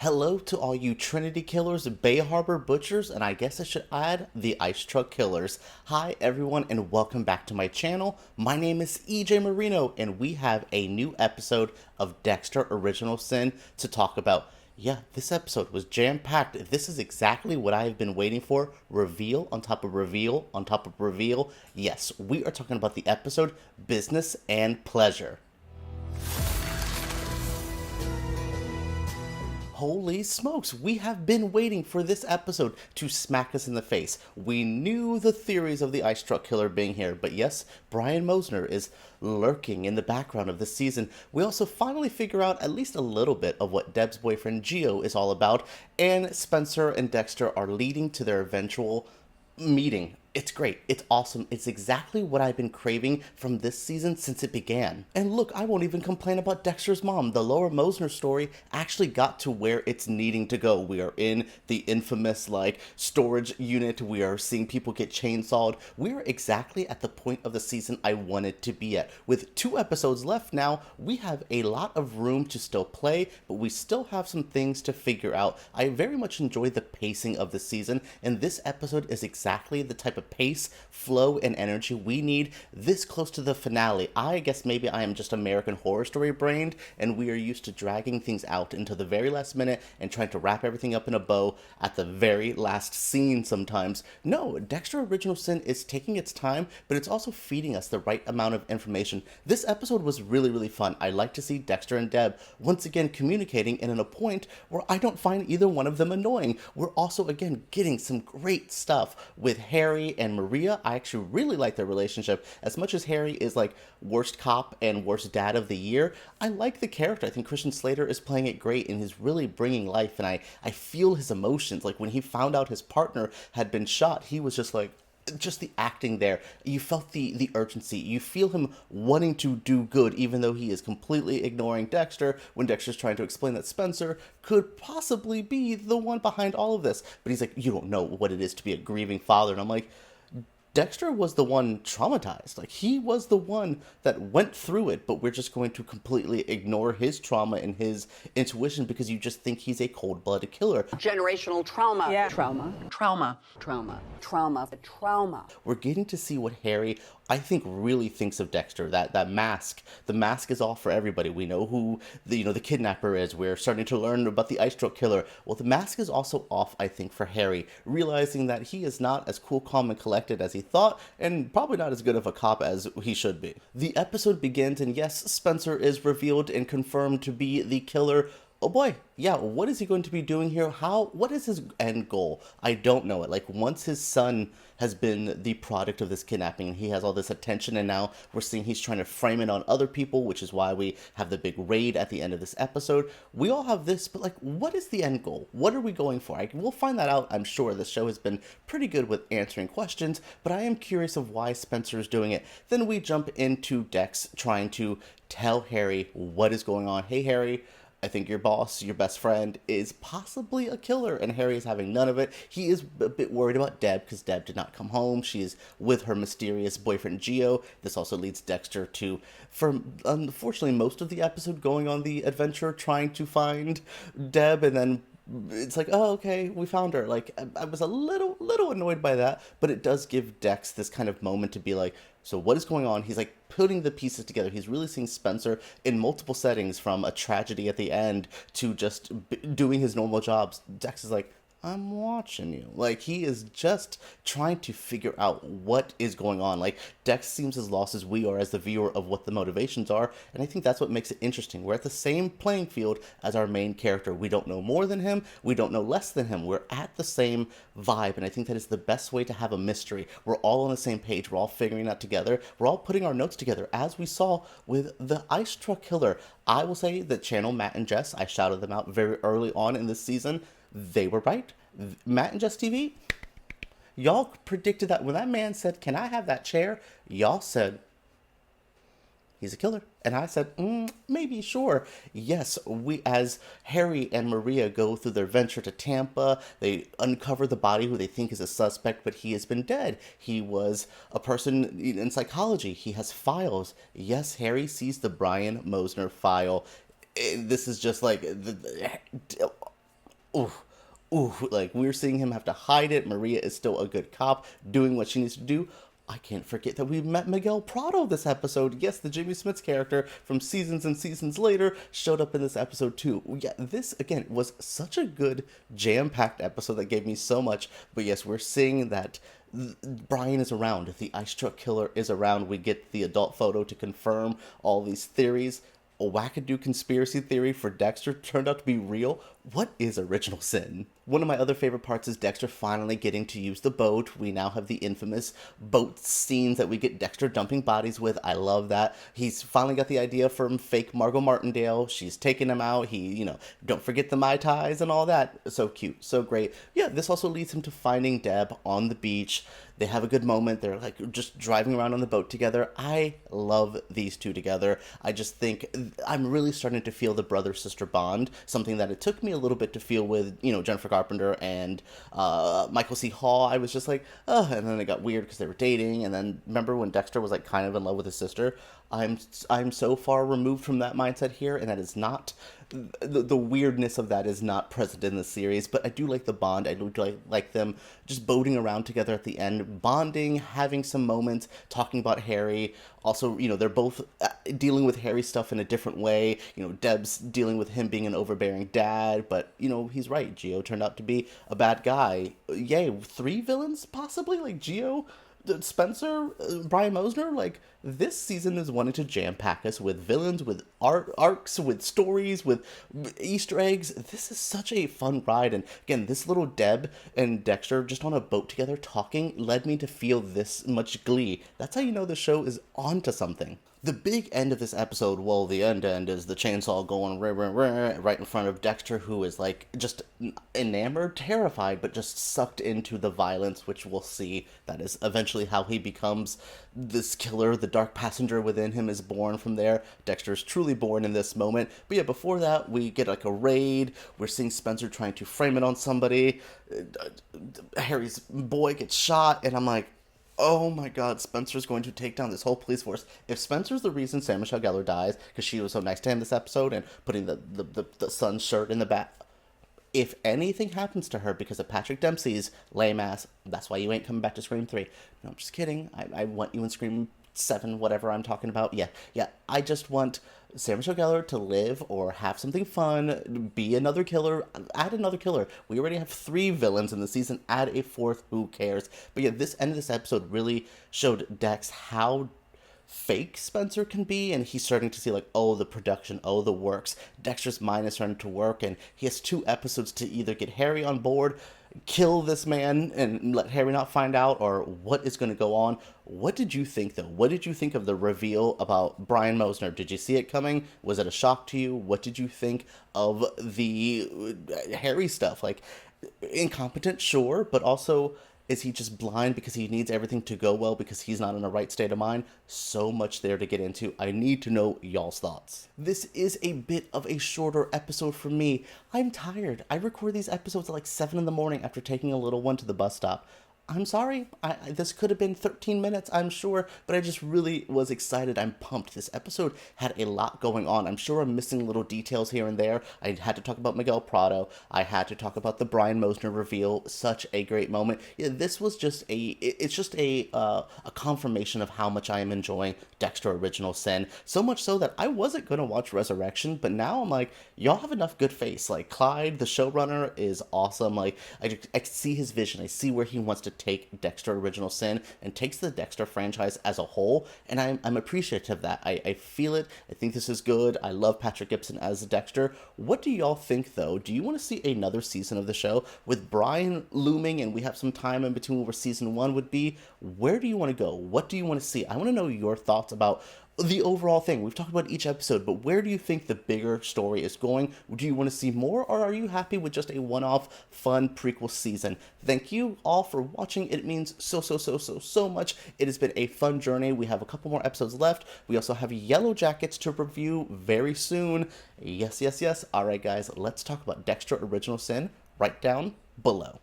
Hello to all you Trinity Killers, Bay Harbor Butchers, and I guess I should add the Ice Truck Killers. Hi everyone and welcome back to my channel. My name is EJ Marino and we have a new episode of Dexter Original Sin to talk about. Yeah, this episode was jam-packed. This is exactly what I have been waiting for. Reveal on top of reveal on top of reveal. Yes, we are talking about the episode Business and Pleasure. Holy smokes, we have been waiting for this episode to smack us in the face. We knew the theories of the Ice Truck Killer being here, but yes, Brian Moser is lurking in the background of this season. We also finally figure out at least a little bit of what Deb's boyfriend Gio is all about, and Spencer and Dexter are leading to their eventual meeting. It's great. It's awesome. It's exactly what I've been craving from this season since it began. And look, I won't even complain about Dexter's mom. The Laura Mosner story actually got to where it's needing to go. We are in the infamous, storage unit. We are seeing people get chainsawed. We're exactly at the point of the season I wanted to be at. With 2 episodes left now, we have a lot of room to still play, but we still have some things to figure out. I very much enjoy the pacing of the season, and this episode is exactly the type of pace, flow, and energy we need this close to the finale. I guess maybe I am just American Horror Story brained, and we are used to dragging things out until the very last minute and trying to wrap everything up in a bow at the very last scene sometimes. No, Dexter Original Sin is taking its time, but it's also feeding us the right amount of information. This episode was really fun. I like to see Dexter and Deb once again communicating and in a point where I don't find either one of them annoying. We're also again getting some great stuff with Harry and Maria. I actually really like their relationship. As much as Harry is worst cop and worst dad of the year, I like the character. I think Christian Slater is playing it great and he's really bringing life, and I feel his emotions. Like when he found out his partner had been shot, he was just the acting there. You felt the urgency. You feel him wanting to do good, even though he is completely ignoring Dexter when Dexter's trying to explain that Spencer could possibly be the one behind all of this. But he's like, you don't know what it is to be a grieving father. And I'm like, Dexter was the one traumatized. He was the one that went through it, but we're just going to completely ignore his trauma and his intuition because you just think he's a cold-blooded killer. Generational trauma. Yeah. Trauma. Trauma. Trauma. Trauma. The trauma. We're getting to see what Harry, I think, really thinks of Dexter. That mask. The mask is off for everybody. We know who the kidnapper is. We're starting to learn about the Ice Truck Killer. Well, the mask is also off, I think, for Harry, realizing that he is not as cool, calm, and collected as he thought, and probably not as good of a cop as he should be. The episode begins, and yes, Spencer is revealed and confirmed to be the killer. Oh boy, yeah, what is he going to be doing here? What is his end goal? I don't know it. Once his son has been the product of this kidnapping, he has all this attention, and now we're seeing he's trying to frame it on other people, which is why we have the big raid at the end of this episode. We all have this, but what is the end goal? What are we going for? We'll find that out, I'm sure. The show has been pretty good with answering questions, but I am curious of why Spencer is doing it. Then we jump into Dex trying to tell Harry what is going on. Hey, Harry, I think your boss, your best friend, is possibly a killer, and Harry is having none of it. He is a bit worried about Deb because Deb did not come home. She is with her mysterious boyfriend, Gio. This also leads Dexter to, for unfortunately most of the episode, going on the adventure trying to find Deb, and then it's oh, okay, we found her. I was a little annoyed by that, but it does give Dex this kind of moment to be so what is going on? He's putting the pieces together. He's really seeing Spencer in multiple settings, from a tragedy at the end to just doing his normal jobs. Dex is I'm watching you. He is just trying to figure out what is going on. Dex seems as lost as we are as the viewer of what the motivations are, and I think that's what makes it interesting. We're at the same playing field as our main character. We don't know more than him. We don't know less than him. We're at the same vibe, and I think that is the best way to have a mystery. We're all on the same page. We're all figuring it together. We're all putting our notes together, as we saw with the Ice Truck Killer. I will say that channel Matt and Jess, I shouted them out very early on in this season. They were right. Matt and Jess TV, y'all predicted that when that man said, "Can I have that chair?" Y'all said, he's a killer. And I said, maybe, sure. Yes, as Harry and Maria go through their venture to Tampa, they uncover the body who they think is a suspect, but he has been dead. He was a person in psychology. He has files. Yes, Harry sees the Brian Moser file. This is just ooh, ooh, like we're seeing him have to hide it. Maria is still a good cop, doing what she needs to do. I can't forget that we met Miguel Prado this episode. Yes, the Jimmy Smits character from seasons and seasons later showed up in this episode too. Yeah, this, again, was such a good, jam-packed episode that gave me so much. But yes, we're seeing that Brian is around. The ice truck killer is around. We get the adult photo to confirm all these theories. A wackadoo conspiracy theory for Dexter turned out to be real. What is original sin? One of my other favorite parts is Dexter finally getting to use the boat. We now have the infamous boat scenes that we get Dexter dumping bodies with. I love that. He's finally got the idea from fake Margot Martindale. She's taking him out. He, don't forget the Mai Tais and all that. So cute. So great. Yeah, this also leads him to finding Deb on the beach. They have a good moment. They're like just driving around on the boat together. I love these two together. I just think I'm really starting to feel the brother-sister bond, something that it took me a little bit to feel with, Jennifer Carpenter and Michael C. Hall. I was just like, oh, and then it got weird because they were dating. And then remember when Dexter was like kind of in love with his sister? I'm so far removed from that mindset here, and that is not the weirdness of that is not present in the series. But I do like the bond. I do like them just boating around together at the end, bonding, having some moments, talking about Harry. Also, they're both dealing with Harry stuff in a different way. Deb's dealing with him being an overbearing dad, but he's right. Gio turned out to be a bad guy. Yay, 3 villains possibly, like Gio, Spencer, Brian Moser. Like, this season is wanting to jam pack us with villains, with arcs, with stories, with Easter eggs. This is such a fun ride. And again, this little Deb and Dexter just on a boat together talking led me to feel this much glee. That's how you know the show is on to something. The big end of this episode, well, the end is the chainsaw going right in front of Dexter, who is like just enamored, terrified, but just sucked into the violence, which we'll see. That is eventually how he becomes this killer. The dark passenger within him is born from there. Dexter is truly born in this moment. But yeah, before that, we get like a raid. We're seeing Spencer trying to frame it on somebody. Harry's boy gets shot, and I'm like, oh my god, Spencer's going to take down this whole police force. If Spencer's the reason Sarah Michelle Gellar dies, because she was so nice to him this episode and putting the son's shirt in the back, if anything happens to her because of Patrick Dempsey's lame ass, that's why you ain't coming back to Scream 3. No, I'm just kidding. I want you in Scream 7, whatever I'm talking about. Yeah, I just want Sarah Michelle Gellar to live or have something fun, be another killer, add another killer. We already have 3 villains in the season, add a 4th, who cares? But yeah, this end of this episode really showed Dex how fake Spencer can be, and he's starting to see like, oh, the production, oh, the works. Dexter's mind is starting to work, and he has 2 episodes to either get Harry on board, kill this man and let Harry not find out, or what is going to go on. What did you think, though? What did you think of the reveal about Brian Moser? Did you see it coming? Was it a shock to you? What did you think of the Harry stuff? Like, incompetent, sure, but also, is he just blind because he needs everything to go well because he's not in the right state of mind? So much there to get into. I need to know y'all's thoughts. This is a bit of a shorter episode for me. I'm tired. I record these episodes at like 7 in the morning after taking a little one to the bus stop. I'm sorry, this could have been 13 minutes, I'm sure, but I just really was excited. I'm pumped. This episode had a lot going on. I'm sure I'm missing little details here and there. I had to talk about Miguel Prado. I had to talk about the Brian Moser reveal. Such a great moment. Yeah, this was just it's just a confirmation of how much I am enjoying Dexter Original Sin. So much so that I wasn't going to watch Resurrection, but now I'm like, y'all have enough good face. Like, Clyde, the showrunner, is awesome. Like, I see his vision. I see where he wants to take Dexter Original Sin and takes the Dexter franchise as a whole, and I'm appreciative of that. I feel it. I think this is good. I love Patrick Gibson as Dexter. What do y'all think, though? Do you want to see another season of the show with Brian looming and we have some time in between where season 1 would be? Where do you want to go? What do you want to see? I want to know your thoughts about the overall thing. We've talked about each episode, but where do you think the bigger story is going? Do you want to see more, or are you happy with just a one-off fun prequel season? Thank you all for watching. It means so much. It has been a fun journey. We have a couple more episodes left. We also have Yellow Jackets to review very soon. Yes. All right, guys, let's talk about Dexter Original Sin right down below.